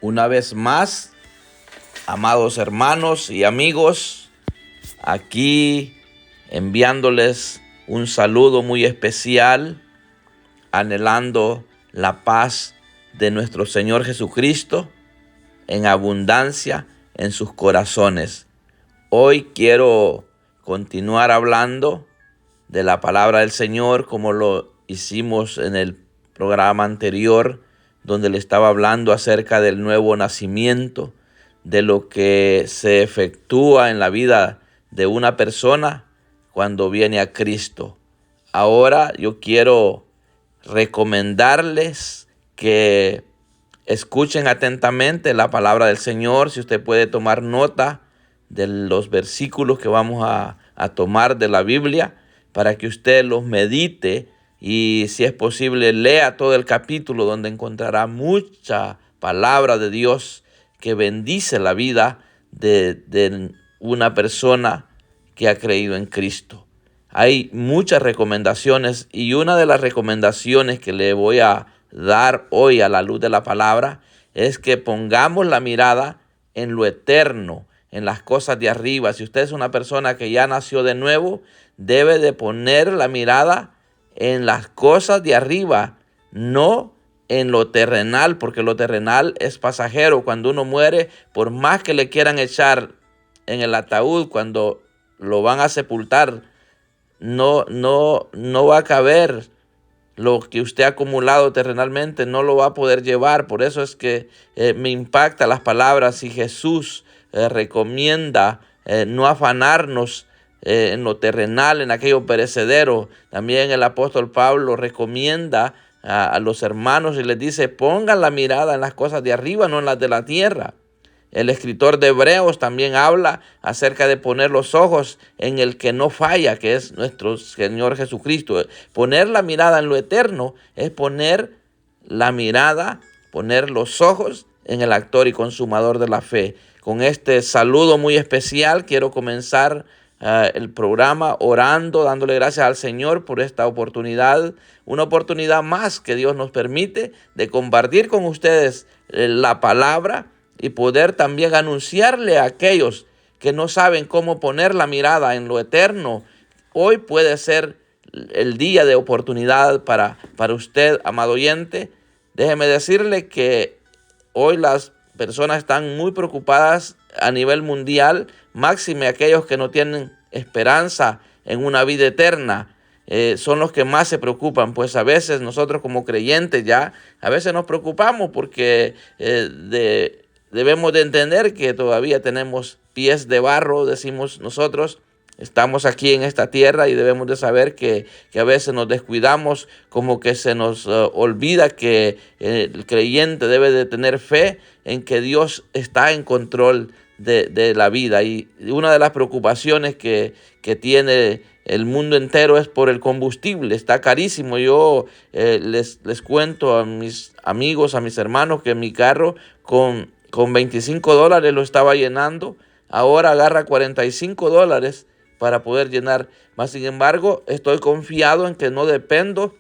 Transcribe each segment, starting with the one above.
Una vez más, amados hermanos y amigos, aquí enviándoles un saludo muy especial, anhelando la paz de nuestro Señor Jesucristo en abundancia en sus corazones. Hoy quiero continuar hablando de la palabra del Señor como lo hicimos en el programa anterior, donde le estaba hablando acerca del nuevo nacimiento, de lo que se efectúa en la vida de una persona cuando viene a Cristo. Ahora yo quiero recomendarles que escuchen atentamente la palabra del Señor. Si usted puede tomar nota de los versículos que vamos a tomar de la Biblia, para que usted los medite y, si es posible, lea todo el capítulo, donde encontrará mucha palabra de Dios que bendice la vida de una persona que ha creído en Cristo. Hay muchas recomendaciones, y una de las recomendaciones que le voy a dar hoy a la luz de la palabra es que pongamos la mirada en lo eterno, en las cosas de arriba. Si usted es una persona que ya nació de nuevo, debe de poner la mirada en las cosas de arriba, no en lo terrenal, porque lo terrenal es pasajero. Cuando uno muere, por más que le quieran echar en el ataúd, cuando lo van a sepultar, no va a caber. Lo que usted ha acumulado terrenalmente no lo va a poder llevar. Por eso es que me impacta las palabras, y Jesús recomienda no afanarnos en lo terrenal, en aquello perecedero. También el apóstol Pablo recomienda a los hermanos y les dice: pongan la mirada en las cosas de arriba, no en las de la tierra. El escritor de Hebreos también habla acerca de poner los ojos en el que no falla, que es nuestro Señor Jesucristo. Poner la mirada en lo eterno es poner la mirada, poner los ojos en el autor y consumador de la fe. Con este saludo muy especial quiero comenzar el programa orando, dándole gracias al Señor por esta oportunidad, una oportunidad más que Dios nos permite de compartir con ustedes la palabra, y poder también anunciarle a aquellos que no saben cómo poner la mirada en lo eterno. Hoy puede ser el día de oportunidad para usted, amado oyente. Déjeme decirle que hoy las personas están muy preocupadas a nivel mundial, máxime aquellos que no tienen esperanza en una vida eterna. Son los que más se preocupan, pues a veces nosotros como creyentes a veces nos preocupamos porque debemos de entender que todavía tenemos pies de barro, decimos nosotros. Estamos aquí en esta tierra y debemos de saber que a veces nos descuidamos, como que se nos olvida que el creyente debe de tener fe en que Dios está en control de la vida. Y una de las preocupaciones que tiene el mundo entero es por el combustible. Está carísimo. Yo les cuento a mis amigos, a mis hermanos, que mi carro con $25 lo estaba llenando. Ahora agarra $45 para poder llenar. Mas, sin embargo, estoy confiado en que no dependo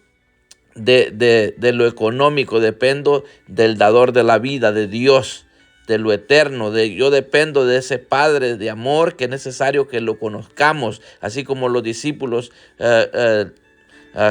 de lo económico, dependo del dador de la vida, de Dios, de lo eterno. Yo dependo de ese Padre de amor, que es necesario que lo conozcamos, así como los discípulos.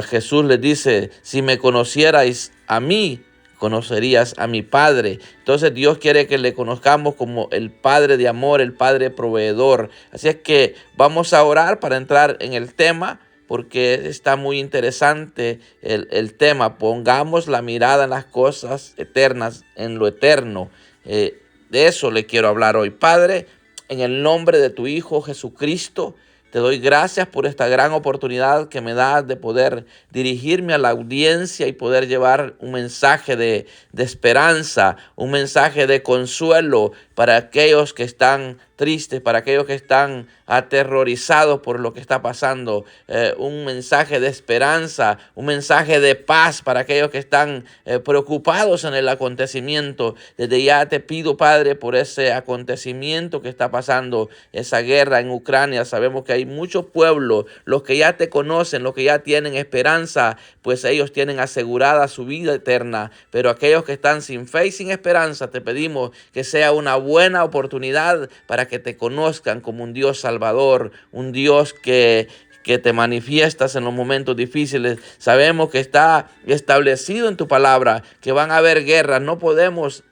Jesús les dice: si me conocierais a mí, conocerías a mi Padre. Entonces Dios quiere que le conozcamos como el Padre de amor, el Padre proveedor. Así es que vamos a orar para entrar en el tema, porque está muy interesante el tema. Pongamos la mirada en las cosas eternas, en lo eterno. De eso le quiero hablar hoy. Padre, en el nombre de tu Hijo Jesucristo, te doy gracias por esta gran oportunidad que me das de poder dirigirme a la audiencia y poder llevar un mensaje de esperanza, un mensaje de consuelo para aquellos que están tristes, para aquellos que están aterrorizados por lo que está pasando, un mensaje de esperanza, un mensaje de paz para aquellos que están preocupados en el acontecimiento. Desde ya te pido, Padre, por ese acontecimiento que está pasando, esa guerra en Ucrania. Sabemos que hay muchos pueblos, los que ya te conocen, los que ya tienen esperanza, pues ellos tienen asegurada su vida eterna, pero aquellos que están sin fe y sin esperanza, te pedimos que sea una buena oportunidad para que te conozcan como un Dios salvador, un Dios que te manifiestas en los momentos difíciles. Sabemos que está establecido en tu palabra que van a haber guerras. No podemos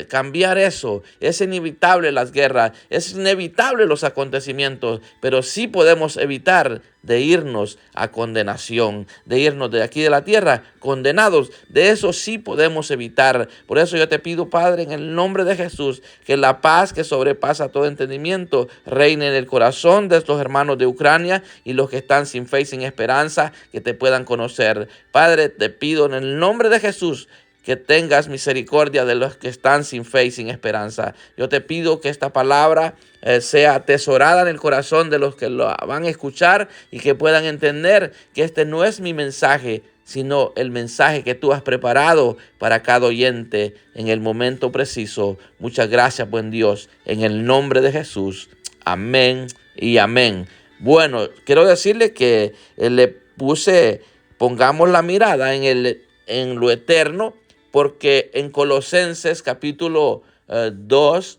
cambiar eso. Es inevitable las guerras, es inevitable los acontecimientos, pero sí podemos evitar de irnos a condenación, de irnos de aquí de la tierra condenados. De eso sí podemos evitar. Por eso yo te pido, Padre, en el nombre de Jesús, que la paz que sobrepasa todo entendimiento reine en el corazón de estos hermanos de Ucrania y los que están sin fe y sin esperanza, que te puedan conocer. Padre, te pido en el nombre de Jesús que tengas misericordia de los que están sin fe y sin esperanza. Yo te pido que esta palabra sea atesorada en el corazón de los que lo van a escuchar y que puedan entender que este no es mi mensaje, sino el mensaje que tú has preparado para cada oyente en el momento preciso. Muchas gracias, buen Dios, en el nombre de Jesús. Amén y amén. Bueno, quiero decirle que le puse, pongamos la mirada en lo eterno, porque en Colosenses capítulo 3,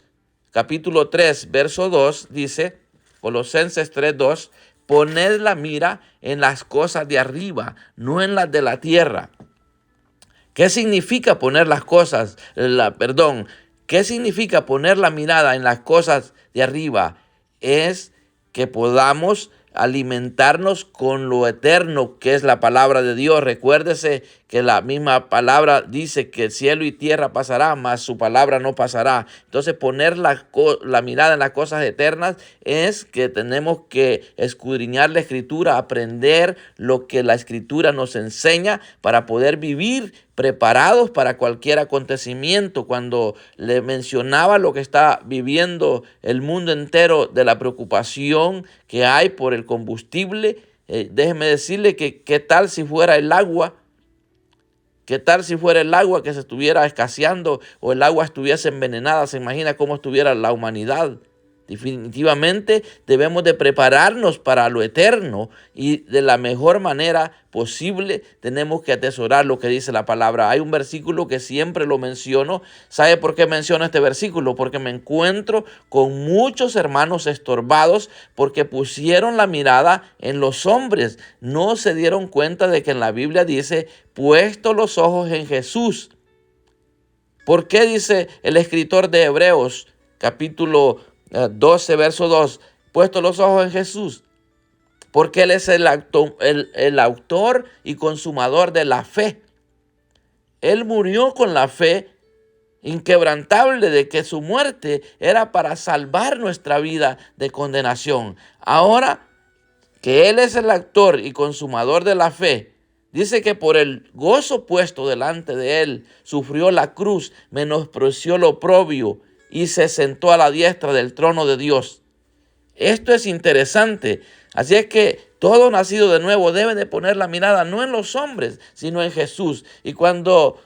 verso 2 dice, Colosenses 3:2, poned la mira en las cosas de arriba, no en las de la tierra. ¿Qué significa poner las cosas, qué significa poner la mirada en las cosas de arriba? Es que podamos alimentarnos con lo eterno que es la palabra de Dios. Recuérdese que la misma palabra dice que cielo y tierra pasará, mas su palabra no pasará. Entonces poner la mirada en las cosas eternas es que tenemos que escudriñar la Escritura, aprender lo que la Escritura nos enseña para poder vivir preparados para cualquier acontecimiento. Cuando le mencionaba lo que está viviendo el mundo entero de la preocupación que hay por el combustible, déjeme decirle que qué tal si fuera el agua. ¿Qué tal si fuera el agua que se estuviera escaseando o el agua estuviese envenenada? ¿Se imagina cómo estuviera la humanidad? Definitivamente debemos de prepararnos para lo eterno y de la mejor manera posible tenemos que atesorar lo que dice la palabra. Hay un versículo que siempre lo menciono. ¿Sabe por qué menciono este versículo? Porque me encuentro con muchos hermanos estorbados porque pusieron la mirada en los hombres. No se dieron cuenta de que en la Biblia dice, puesto los ojos en Jesús. ¿Por qué dice el escritor de Hebreos, capítulo 12, verso 2, puesto los ojos en Jesús? Porque Él es el autor y consumador de la fe. Él murió con la fe inquebrantable de que su muerte era para salvar nuestra vida de condenación. Ahora que Él es el autor y consumador de la fe, dice que por el gozo puesto delante de Él, sufrió la cruz, menospreció lo oprobio y se sentó a la diestra del trono de Dios. Esto es interesante. Así es que todo nacido de nuevo debe de poner la mirada no en los hombres, sino en Jesús. Y cuando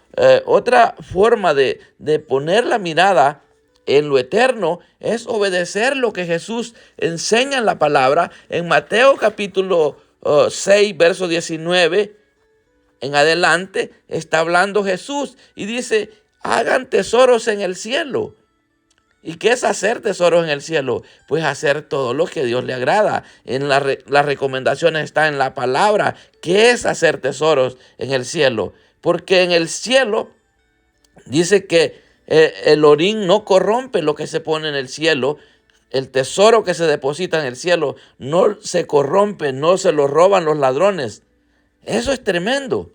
otra forma de poner la mirada en lo eterno es obedecer lo que Jesús enseña en la palabra. En Mateo capítulo 6, verso 19 en adelante, está hablando Jesús y dice, hagan tesoros en el cielo. ¿Y qué es hacer tesoros en el cielo? Pues hacer todo lo que Dios le agrada. Las recomendaciones están en la palabra. ¿Qué es hacer tesoros en el cielo? Porque en el cielo dice que el orín no corrompe lo que se pone en el cielo. El tesoro que se deposita en el cielo no se corrompe, no se lo roban los ladrones. Eso es tremendo.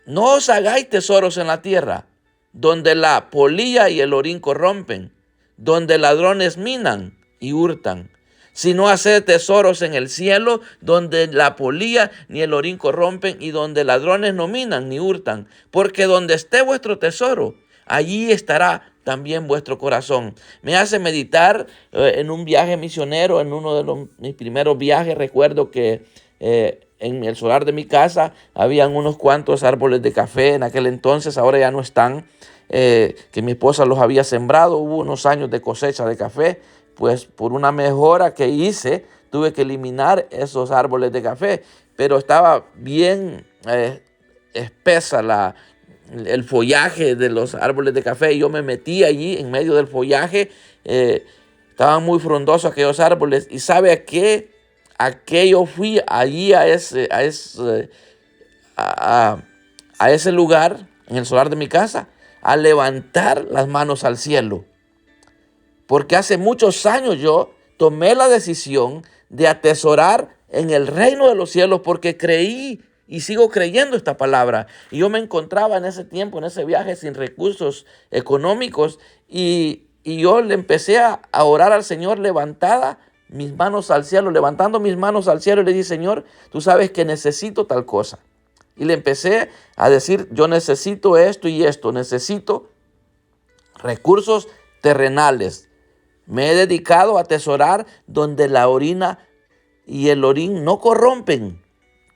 No os hagáis tesoros en la tierra, donde la polilla y el orín corrompen, donde ladrones minan y hurtan, sino haced tesoros en el cielo, donde la polilla ni el orín corrompen y donde ladrones no minan ni hurtan, porque donde esté vuestro tesoro, allí estará también vuestro corazón. Me hace meditar en un viaje misionero, en uno de mis primeros viajes. Recuerdo que en el solar de mi casa habían unos cuantos árboles de café en aquel entonces, ahora ya no están, que mi esposa los había sembrado. Hubo unos años de cosecha de café, pues por una mejora que hice, tuve que eliminar esos árboles de café, pero estaba bien espesa el follaje de los árboles de café, y yo me metí allí en medio del follaje. Estaban muy frondosos aquellos árboles, y ¿sabe a qué yo fui allí a ese lugar, en el solar de mi casa? A levantar las manos al cielo, porque hace muchos años yo tomé la decisión de atesorar en el reino de los cielos, porque creí y sigo creyendo esta palabra. Y yo me encontraba en ese tiempo, en ese viaje, sin recursos económicos, y yo le empecé a orar al Señor levantando mis manos al cielo, y le dije: Señor, tú sabes que necesito tal cosa. Y le empecé a decir: yo necesito esto y esto, necesito recursos terrenales. Me he dedicado a atesorar donde la orina y el orín no corrompen,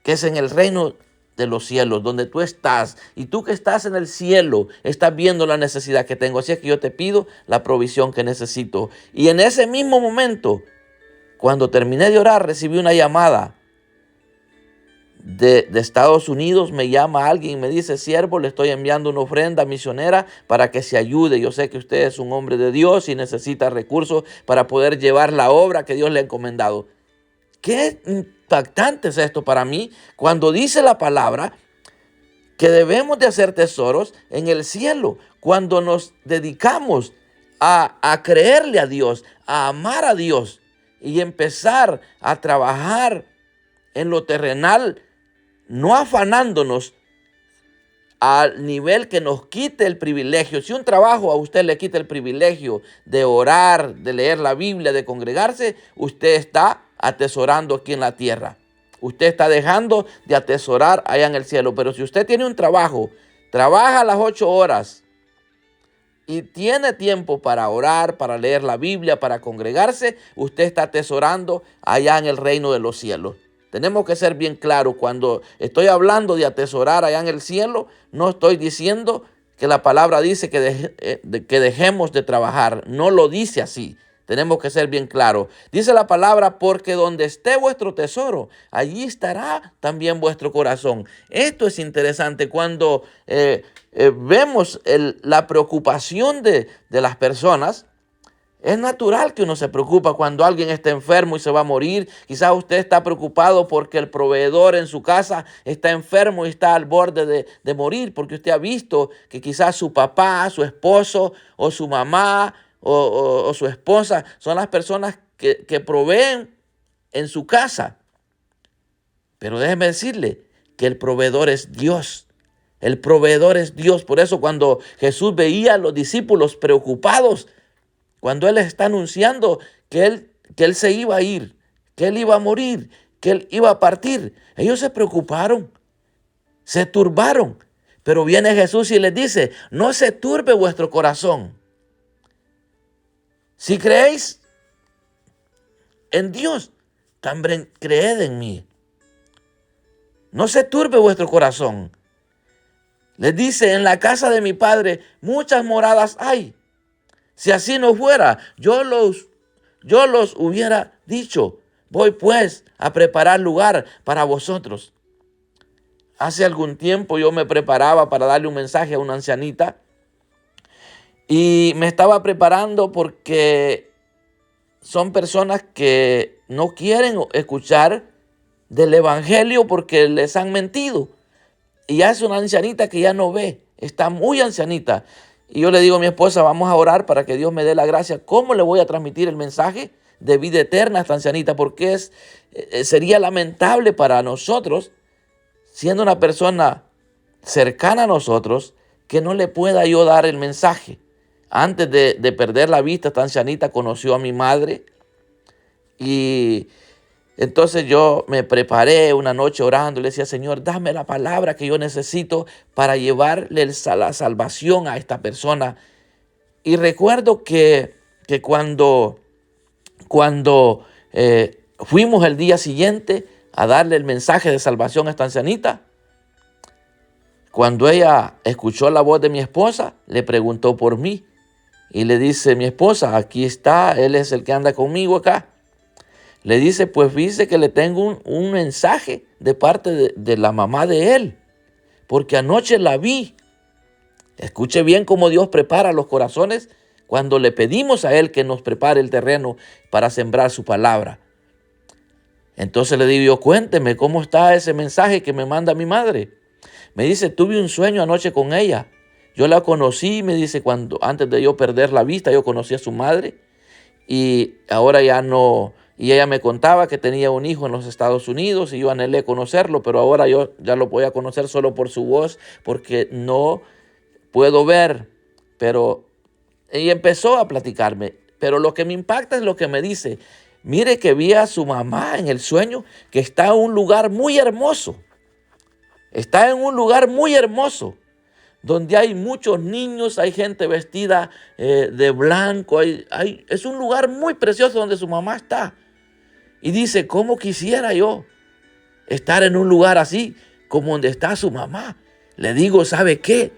que es en el reino de los cielos, donde tú estás. Y tú que estás en el cielo, estás viendo la necesidad que tengo. Así es que yo te pido la provisión que necesito. Y en ese mismo momento, cuando terminé de orar, recibí una llamada de Estados Unidos. Me llama alguien y me dice: siervo, le estoy enviando una ofrenda misionera para que se ayude. Yo sé que usted es un hombre de Dios y necesita recursos para poder llevar la obra que Dios le ha encomendado. Qué impactante es esto para mí, cuando dice la palabra que debemos de hacer tesoros en el cielo, cuando nos dedicamos a creerle a Dios, a amar a Dios y empezar a trabajar en lo terrenal, no afanándonos al nivel que nos quite el privilegio. Si un trabajo a usted le quita el privilegio de orar, de leer la Biblia, de congregarse, usted está atesorando aquí en la tierra. Usted está dejando de atesorar allá en el cielo. Pero si usted tiene un trabajo, trabaja las 8 horas y tiene tiempo para orar, para leer la Biblia, para congregarse, usted está atesorando allá en el reino de los cielos. Tenemos que ser bien claros. Cuando estoy hablando de atesorar allá en el cielo, no estoy diciendo que la palabra dice que dejemos de trabajar. No lo dice así. Tenemos que ser bien claros. Dice la palabra: porque donde esté vuestro tesoro, allí estará también vuestro corazón. Esto es interesante cuando vemos la preocupación de las personas. Es natural que uno se preocupa cuando alguien está enfermo y se va a morir. Quizás usted está preocupado porque el proveedor en su casa está enfermo y está al borde de morir, porque usted ha visto que quizás su papá, su esposo o su mamá o su esposa son las personas que proveen en su casa. Pero déjeme decirle que el proveedor es Dios. El proveedor es Dios. Por eso cuando Jesús veía a los discípulos preocupados, cuando Él les está anunciando que él se iba a ir, que Él iba a morir, que Él iba a partir, ellos se preocuparon, se turbaron. Pero viene Jesús y les dice: no se turbe vuestro corazón. Si creéis en Dios, también creed en mí. No se turbe vuestro corazón. Les dice: en la casa de mi Padre muchas moradas hay. Si así no fuera, yo los hubiera dicho. Voy pues a preparar lugar para vosotros. Hace algún tiempo yo me preparaba para darle un mensaje a una ancianita. Y me estaba preparando porque son personas que no quieren escuchar del evangelio porque les han mentido. Y ya es una ancianita que ya no ve, está muy ancianita. Y yo le digo a mi esposa: vamos a orar para que Dios me dé la gracia. ¿Cómo le voy a transmitir el mensaje de vida eterna a esta ancianita? Porque sería lamentable para nosotros, siendo una persona cercana a nosotros, que no le pueda yo dar el mensaje. Antes de perder la vista, esta ancianita conoció a mi madre y Entonces yo me preparé una noche orando, le decía, Señor, dame la palabra que yo necesito para llevarle la salvación a esta persona. Y recuerdo que cuando fuimos el día siguiente a darle el mensaje de salvación a esta ancianita, cuando ella escuchó la voz de mi esposa, le preguntó por mí. Y le dice, mi esposa, aquí está, él es el que anda conmigo acá. Le dice, pues dice que le tengo un mensaje de parte de la mamá de él, porque anoche la vi. Escuche bien cómo Dios prepara los corazones cuando le pedimos a Él que nos prepare el terreno para sembrar su palabra. Entonces le digo yo, cuénteme cómo está ese mensaje que me manda mi madre. Me dice, tuve un sueño anoche con ella. Yo la conocí, me dice, antes de yo perder la vista, yo conocí a su madre. Y ahora ya no, y ella me contaba que tenía un hijo en los Estados Unidos y yo anhelé conocerlo, pero ahora yo ya lo voy a conocer solo por su voz, porque no puedo ver. Pero ella empezó a platicarme, pero lo que me impacta es lo que me dice. Mire que vi a su mamá en el sueño, que está en un lugar muy hermoso. Está en un lugar muy hermoso, donde hay muchos niños, hay gente vestida de blanco. Es un lugar muy precioso donde su mamá está. Y dice, ¿cómo quisiera yo estar en un lugar así como donde está su mamá? Le digo, ¿sabe qué?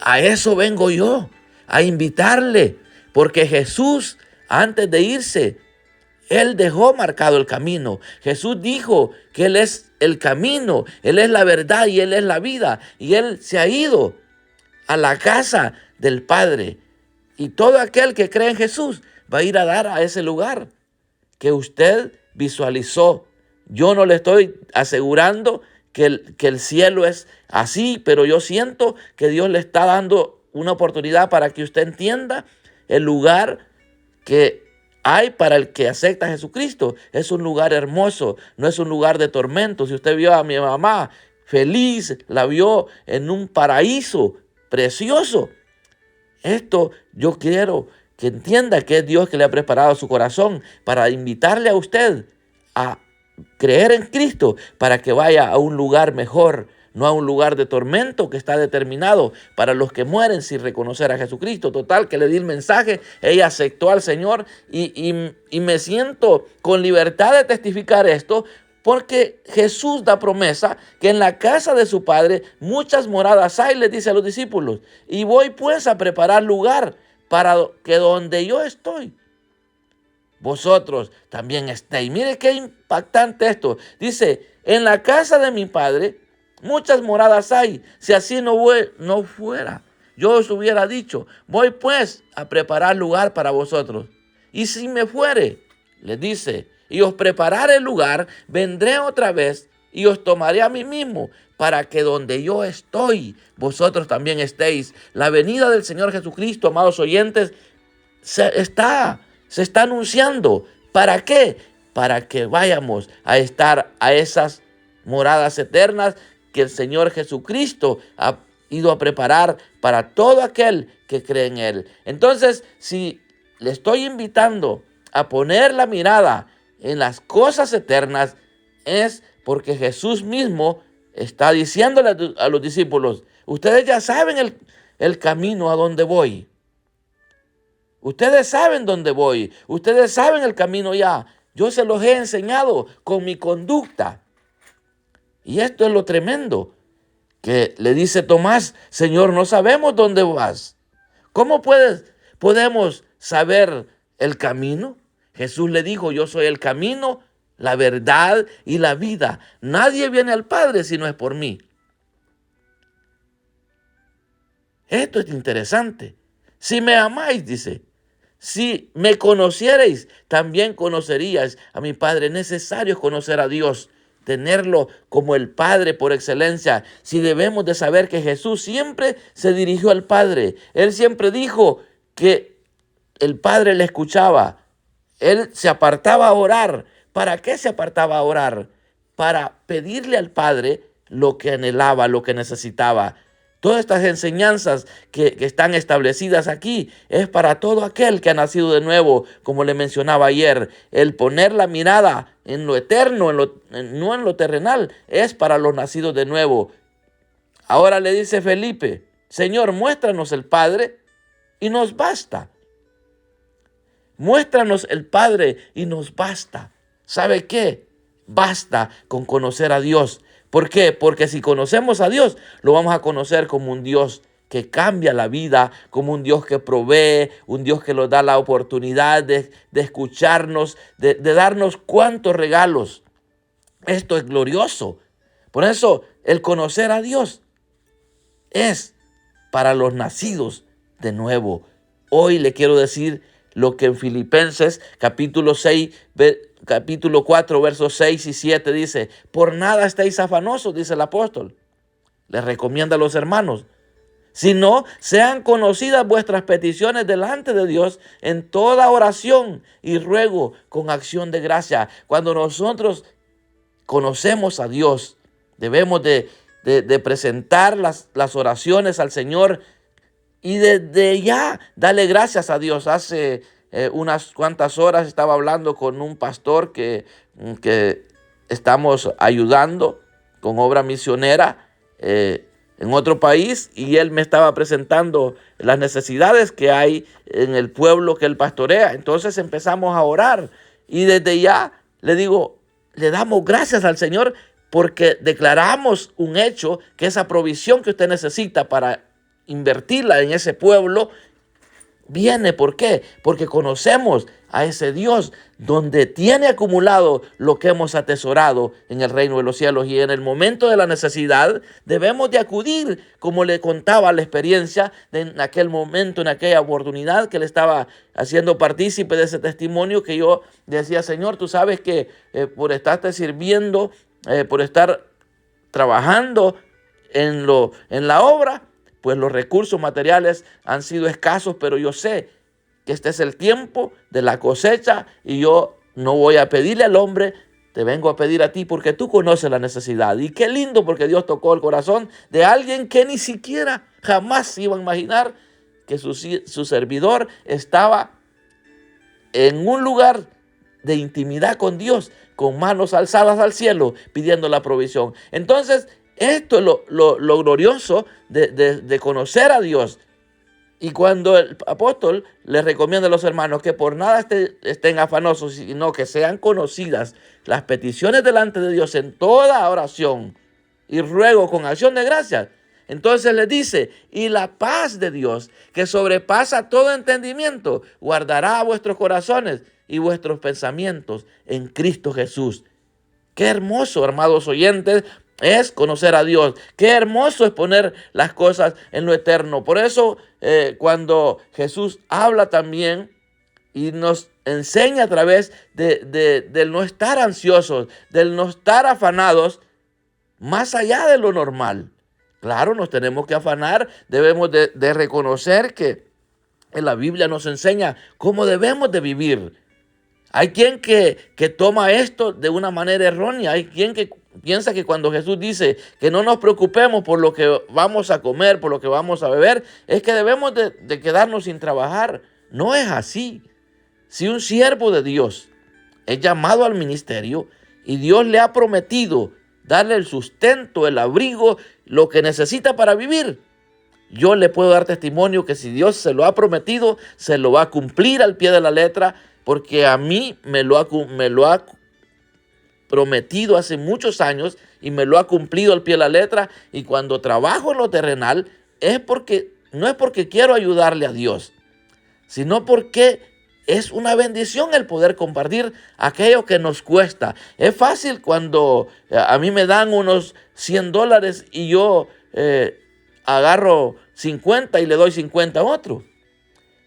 A eso vengo yo, a invitarle, porque Jesús, antes de irse, Él dejó marcado el camino. Jesús dijo que Él es el camino, Él es la verdad y Él es la vida. Y Él se ha ido a la casa del Padre. Y todo aquel que cree en Jesús va a ir a dar a ese lugar que usted visualizó. Yo no le estoy asegurando que el cielo es así, pero yo siento que Dios le está dando una oportunidad para que usted entienda el lugar que hay para el que acepta a Jesucristo. Es un lugar hermoso, no es un lugar de tormento. Si usted vio a mi mamá feliz, la vio en un paraíso precioso. Esto yo quiero que entienda que es Dios que le ha preparado su corazón para invitarle a usted a creer en Cristo para que vaya a un lugar mejor, no a un lugar de tormento que está determinado para los que mueren sin reconocer a Jesucristo. Total, que le di el mensaje, ella aceptó al Señor y me siento con libertad de testificar esto, porque Jesús da promesa que en la casa de su Padre muchas moradas hay, le dice a los discípulos, y voy pues a preparar lugar para que donde yo estoy, vosotros también estéis. Mire qué impactante esto. Dice, en la casa de mi Padre muchas moradas hay. Si así no fuera, yo os hubiera dicho, voy pues a preparar lugar para vosotros. Y si me fuere, les dice, y os prepararé el lugar, vendré otra vez y os tomaré a mí mismo, para que donde yo estoy, vosotros también estéis. La venida del Señor Jesucristo, amados oyentes, se está anunciando. ¿Para qué? Para que vayamos a estar a esas moradas eternas que el Señor Jesucristo ha ido a preparar para todo aquel que cree en Él. Entonces, si le estoy invitando a poner la mirada en las cosas eternas, es porque Jesús mismo está diciéndole a los discípulos, ustedes ya saben el camino a donde voy. Ustedes saben dónde voy. Ustedes saben el camino ya. Yo se los he enseñado con mi conducta. Y esto es lo tremendo, que le dice Tomás, Señor, no sabemos dónde vas. ¿Cómo podemos saber el camino? Jesús le dijo, yo soy el camino, la verdad y la vida. Nadie viene al Padre si no es por mí. Esto es interesante. Si me amáis, dice, si me conocierais, también conoceríais a mi Padre. Es necesario conocer a Dios, tenerlo como el Padre por excelencia. Si debemos de saber que Jesús siempre se dirigió al Padre. Él siempre dijo que el Padre le escuchaba. Él se apartaba a orar. ¿Para qué se apartaba a orar? Para pedirle al Padre lo que anhelaba, lo que necesitaba. Todas estas enseñanzas que están establecidas aquí es para todo aquel que ha nacido de nuevo, como le mencionaba ayer. El poner la mirada en lo eterno, no en lo terrenal, es para los nacidos de nuevo. Ahora le dice Felipe: Señor, muéstranos el Padre y nos basta. Muéstranos el Padre y nos basta. ¿Sabe qué? Basta con conocer a Dios. ¿Por qué? Porque si conocemos a Dios, lo vamos a conocer como un Dios que cambia la vida, como un Dios que provee, un Dios que nos da la oportunidad de escucharnos, de darnos cuantos regalos. Esto es glorioso. Por eso, el conocer a Dios es para los nacidos de nuevo. Hoy le quiero decir lo que en Filipenses capítulo 4, versos 6 y 7 dice: por nada estéis afanosos, dice el apóstol. Les recomienda a los hermanos, sino sean conocidas vuestras peticiones delante de Dios en toda oración y ruego con acción de gracia. Cuando nosotros conocemos a Dios, debemos de presentar las oraciones al Señor y desde ya darle gracias a Dios. Hace unas cuantas horas estaba hablando con un pastor que estamos ayudando con obra misionera en otro país, y él me estaba presentando las necesidades que hay en el pueblo que él pastorea. Entonces empezamos a orar y desde ya le digo, le damos gracias al Señor porque declaramos un hecho, que esa provisión que usted necesita para invertirla en ese pueblo viene. ¿Por qué? Porque conocemos a ese Dios donde tiene acumulado lo que hemos atesorado en el reino de los cielos, y en el momento de la necesidad debemos de acudir, como le contaba la experiencia de en aquel momento, en aquella oportunidad que le estaba haciendo partícipe de ese testimonio, que yo decía: Señor, tú sabes que por estarte sirviendo, por estar trabajando en la obra, pues los recursos materiales han sido escasos, pero yo sé que este es el tiempo de la cosecha y yo no voy a pedirle al hombre, te vengo a pedir a ti porque tú conoces la necesidad. Y qué lindo, porque Dios tocó el corazón de alguien que ni siquiera jamás iba a imaginar que su servidor estaba en un lugar de intimidad con Dios, con manos alzadas al cielo, pidiendo la provisión. Entonces, esto es lo glorioso de conocer a Dios. Y cuando el apóstol les recomienda a los hermanos que por nada estén afanosos, sino que sean conocidas las peticiones delante de Dios en toda oración y ruego con acción de gracias, entonces les dice: y la paz de Dios, que sobrepasa todo entendimiento, guardará vuestros corazones y vuestros pensamientos en Cristo Jesús. Qué hermoso, amados oyentes, es conocer a Dios. Qué hermoso es poner las cosas en lo eterno. Por eso cuando Jesús habla también y nos enseña a través del no estar ansiosos, del no estar afanados, más allá de lo normal. Claro, nos tenemos que afanar, debemos de reconocer que en la Biblia nos enseña cómo debemos de vivir. Hay quien que toma esto de una manera errónea. Hay quien que piensa que cuando Jesús dice que no nos preocupemos por lo que vamos a comer, por lo que vamos a beber, es que debemos de quedarnos sin trabajar. No es así. Si un siervo de Dios es llamado al ministerio y Dios le ha prometido darle el sustento, el abrigo, lo que necesita para vivir, yo le puedo dar testimonio que si Dios se lo ha prometido, se lo va a cumplir al pie de la letra, porque a mí me lo ha prometido hace muchos años y me lo ha cumplido al pie de la letra. Y cuando trabajo en lo terrenal no es porque quiero ayudarle a Dios, sino porque es una bendición el poder compartir aquello que nos cuesta. Es fácil cuando a mí me dan unos $100 y yo agarro 50 y le doy 50 a otro.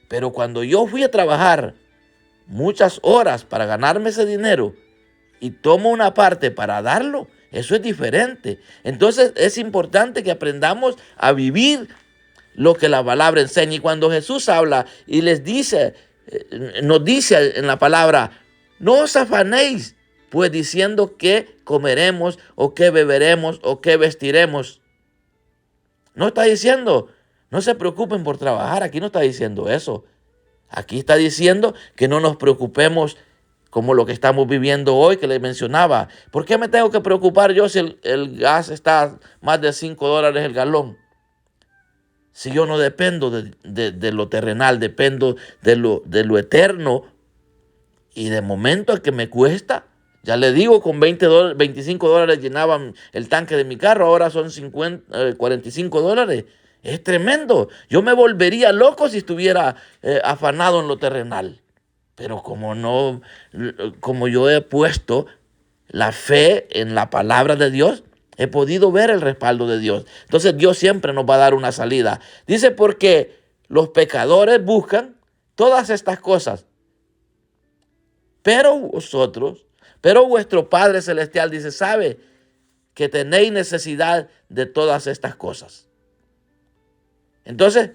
Pero cuando yo fui a trabajar muchas horas para ganarme ese dinero y tomo una parte para darlo, eso es diferente. Entonces es importante que aprendamos a vivir lo que la palabra enseña. Y cuando Jesús habla y les dice, nos dice en la palabra: no os afanéis, pues diciendo qué comeremos o qué beberemos o qué vestiremos. No está diciendo, no se preocupen por trabajar. Aquí no está diciendo eso. Aquí está diciendo que no nos preocupemos como lo que estamos viviendo hoy, que les mencionaba. ¿Por qué me tengo que preocupar yo si el gas está más de $5 el galón? Si yo no dependo de lo terrenal, dependo de lo eterno. Y de momento el que me cuesta, ya le digo, con $25 llenaban el tanque de mi carro, ahora son $45. Es tremendo. Yo me volvería loco si estuviera afanado en lo terrenal. Pero como no, como yo he puesto la fe en la palabra de Dios, he podido ver el respaldo de Dios. Entonces Dios siempre nos va a dar una salida. Dice, porque los pecadores buscan todas estas cosas, pero vuestro Padre Celestial dice, sabe que tenéis necesidad de todas estas cosas. Entonces,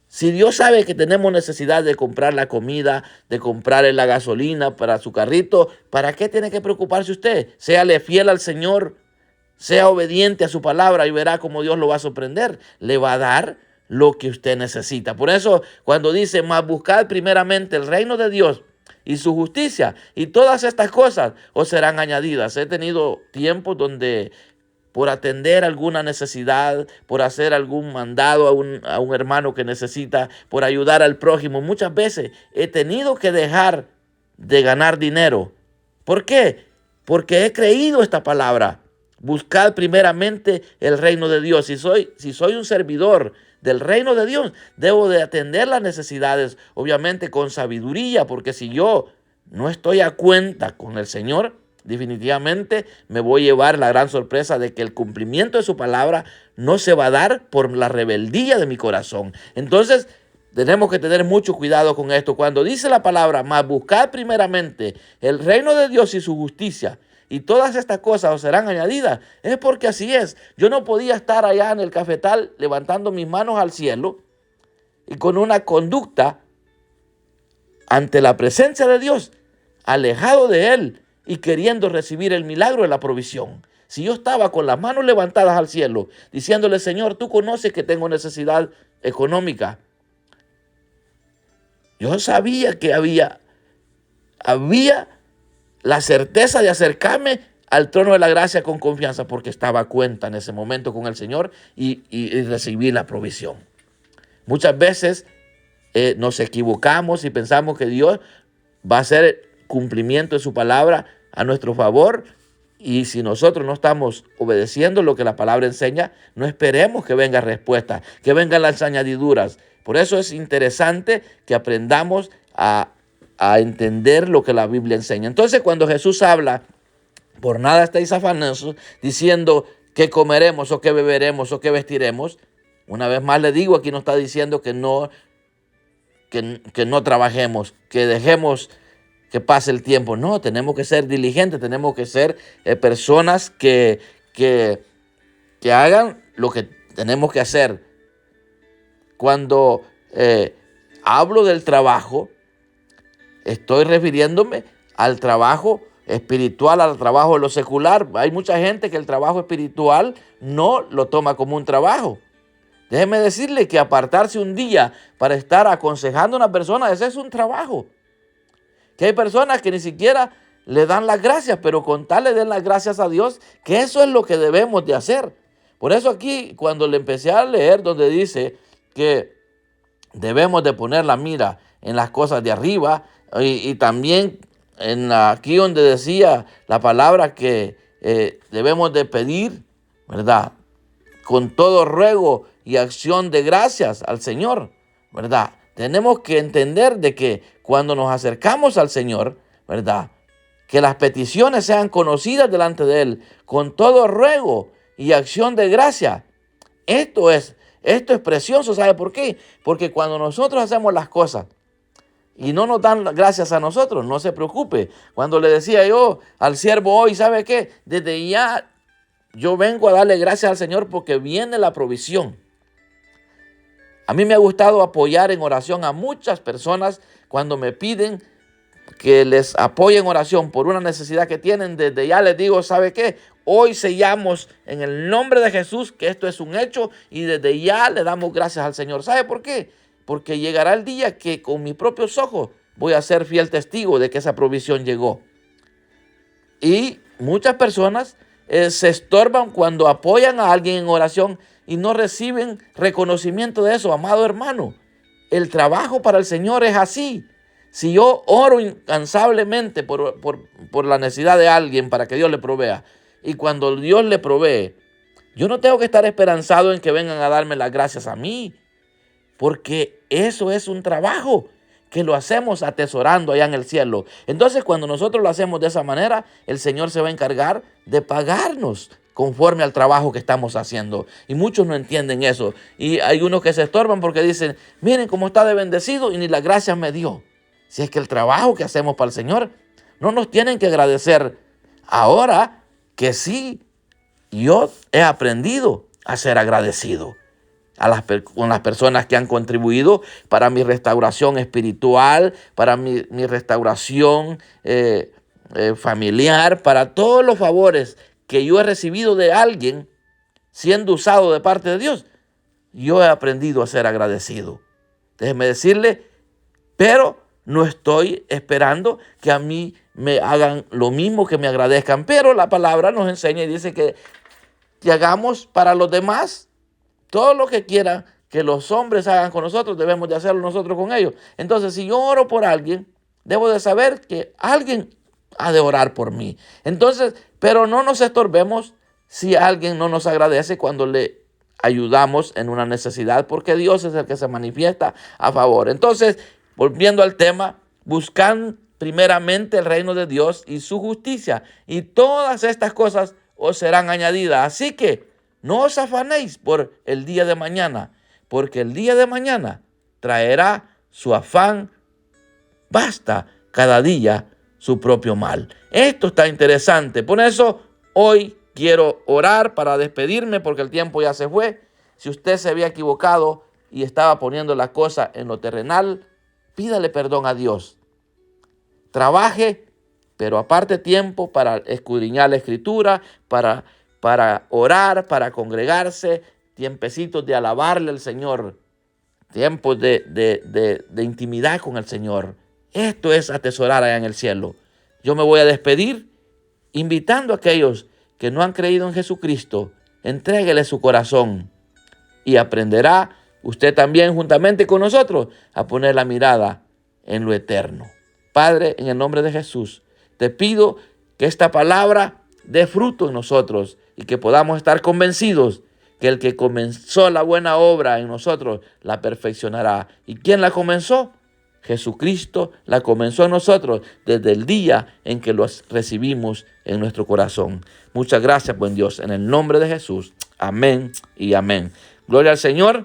si Dios sabe que tenemos necesidad de comprar la comida, de comprarle la gasolina para su carrito, ¿para qué tiene que preocuparse usted? Séale fiel al Señor, sea obediente a su palabra y verá cómo Dios lo va a sorprender. Le va a dar lo que usted necesita. Por eso, cuando dice, mas buscad primeramente el reino de Dios y su justicia, y todas estas cosas os serán añadidas. He tenido tiempos donde por atender alguna necesidad, por hacer algún mandado a un hermano que necesita, por ayudar al prójimo, muchas veces he tenido que dejar de ganar dinero. ¿Por qué? Porque he creído esta palabra. Buscad primeramente el reino de Dios. Si soy un servidor del reino de Dios, debo de atender las necesidades, obviamente con sabiduría, porque si yo no estoy a cuenta con el Señor, definitivamente me voy a llevar la gran sorpresa de que el cumplimiento de su palabra no se va a dar por la rebeldía de mi corazón. Entonces, tenemos que tener mucho cuidado con esto. Cuando dice la palabra, mas buscad primeramente el reino de Dios y su justicia, y todas estas cosas os serán añadidas, es porque así es. Yo no podía estar allá en el cafetal levantando mis manos al cielo y con una conducta ante la presencia de Dios, alejado de Él y queriendo recibir el milagro de la provisión. Si yo estaba con las manos levantadas al cielo, diciéndole, Señor, tú conoces que tengo necesidad económica. Yo sabía que había la certeza de acercarme al trono de la gracia con confianza, porque estaba a cuenta en ese momento con el Señor y recibí la provisión. Muchas veces nos equivocamos y pensamos que Dios va a hacer cumplimiento de su palabra a nuestro favor, y si nosotros no estamos obedeciendo lo que la palabra enseña, no esperemos que venga respuesta, que vengan las añadiduras. Por eso es interesante que aprendamos a entender lo que la Biblia enseña. Entonces, cuando Jesús habla, por nada estáis afanosos, diciendo qué comeremos o qué beberemos o qué vestiremos, una vez más le digo, aquí no está diciendo que no trabajemos, que dejemos que pase el tiempo. No, tenemos que ser diligentes, tenemos que ser personas que hagan lo que tenemos que hacer. Cuando hablo del trabajo, estoy refiriéndome al trabajo espiritual, al trabajo de lo secular. Hay mucha gente que el trabajo espiritual no lo toma como un trabajo. Déjeme decirle que apartarse un día para estar aconsejando a una persona, ese es un trabajo. Que hay personas que ni siquiera le dan las gracias, pero con tal le den las gracias a Dios, que eso es lo que debemos de hacer. Por eso aquí, cuando le empecé a leer donde dice que debemos de poner la mira en las cosas de arriba, y también aquí donde decía la palabra que debemos de pedir, ¿verdad?, con todo ruego y acción de gracias al Señor, ¿verdad? Tenemos que entender de que cuando nos acercamos al Señor, ¿verdad?, que las peticiones sean conocidas delante de Él con todo ruego y acción de gracia. Esto es precioso. ¿Sabe por qué? Porque cuando nosotros hacemos las cosas y no nos dan gracias a nosotros, no se preocupe. Cuando le decía yo al siervo hoy, ¿sabe qué? Desde ya yo vengo a darle gracias al Señor porque viene la provisión. A mí me ha gustado apoyar en oración a muchas personas cuando me piden que les apoye en oración por una necesidad que tienen. Desde ya les digo, ¿sabe qué? hoy sellamos en el nombre de Jesús que esto es un hecho y desde ya le damos gracias al Señor. ¿Sabe por qué? Porque llegará el día que con mis propios ojos voy a ser fiel testigo de que esa provisión llegó. Y muchas personas se estorban cuando apoyan a alguien en oración y no reciben reconocimiento de eso. Amado hermano, el trabajo para el Señor es así. Si yo oro incansablemente por la necesidad de alguien para que Dios le provea, y cuando Dios le provee, yo no tengo que estar esperanzado en que vengan a darme las gracias a mí, porque eso es un trabajo que lo hacemos atesorando allá en el cielo. Entonces, cuando nosotros lo hacemos de esa manera, el Señor se va a encargar de pagarnos conforme al trabajo que estamos haciendo. Y muchos no entienden eso. Y hay unos que se estorban porque dicen, miren cómo está de bendecido y ni las gracias me dio. Si es que el trabajo que hacemos para el Señor, no nos tienen que agradecer. Ahora que sí, yo he aprendido a ser agradecido con las personas que han contribuido para mi restauración espiritual, para mi restauración familiar, para todos los favores que yo he recibido de alguien siendo usado de parte de Dios. Yo he aprendido a ser agradecido. Déjeme decirle, pero no estoy esperando que a mí me hagan lo mismo, que me agradezcan. Pero la palabra nos enseña y dice que hagamos para los demás todo lo que quieran que los hombres hagan con nosotros, debemos de hacerlo nosotros con ellos. Entonces, si yo oro por alguien, debo de saber que alguien ha de orar por mí. Entonces, pero no nos estorbemos si alguien no nos agradece cuando le ayudamos en una necesidad, porque Dios es el que se manifiesta a favor. Entonces, volviendo al tema, buscan primeramente el reino de Dios y su justicia, y todas estas cosas os serán añadidas. Así que no os afanéis por el día de mañana, porque el día de mañana traerá su afán. Basta cada día su propio mal. Esto está interesante. Por eso hoy quiero orar para despedirme, porque el tiempo ya se fue. Si usted se había equivocado y estaba poniendo la cosa en lo terrenal, pídale perdón a Dios. Trabaje, pero aparte tiempo para escudriñar la Escritura, para orar, para congregarse, tiempecitos de alabarle al Señor, tiempos de intimidad con el Señor. Esto es atesorar allá en el cielo. Yo me voy a despedir invitando a aquellos que no han creído en Jesucristo, entréguele su corazón y aprenderá usted también juntamente con nosotros a poner la mirada en lo eterno. Padre, en el nombre de Jesús, te pido que esta palabra dé fruto en nosotros y que podamos estar convencidos que el que comenzó la buena obra en nosotros la perfeccionará. ¿Y quién la comenzó? Jesucristo la comenzó en nosotros desde el día en que lo recibimos en nuestro corazón. Muchas gracias, buen Dios, en el nombre de Jesús. Amén y amén. Gloria al Señor.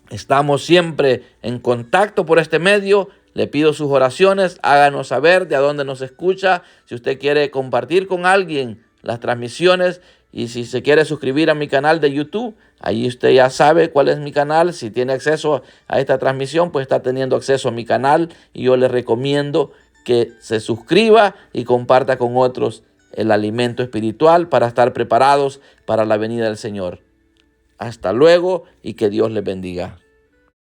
Estamos siempre en contacto por este medio. Le pido sus oraciones, háganos saber de a dónde nos escucha. Si usted quiere compartir con alguien las transmisiones y si se quiere suscribir a mi canal de YouTube, ahí usted ya sabe cuál es mi canal. Si tiene acceso a esta transmisión, pues está teniendo acceso a mi canal y yo le recomiendo que se suscriba y comparta con otros el alimento espiritual para estar preparados para la venida del Señor. Hasta luego y que Dios les bendiga.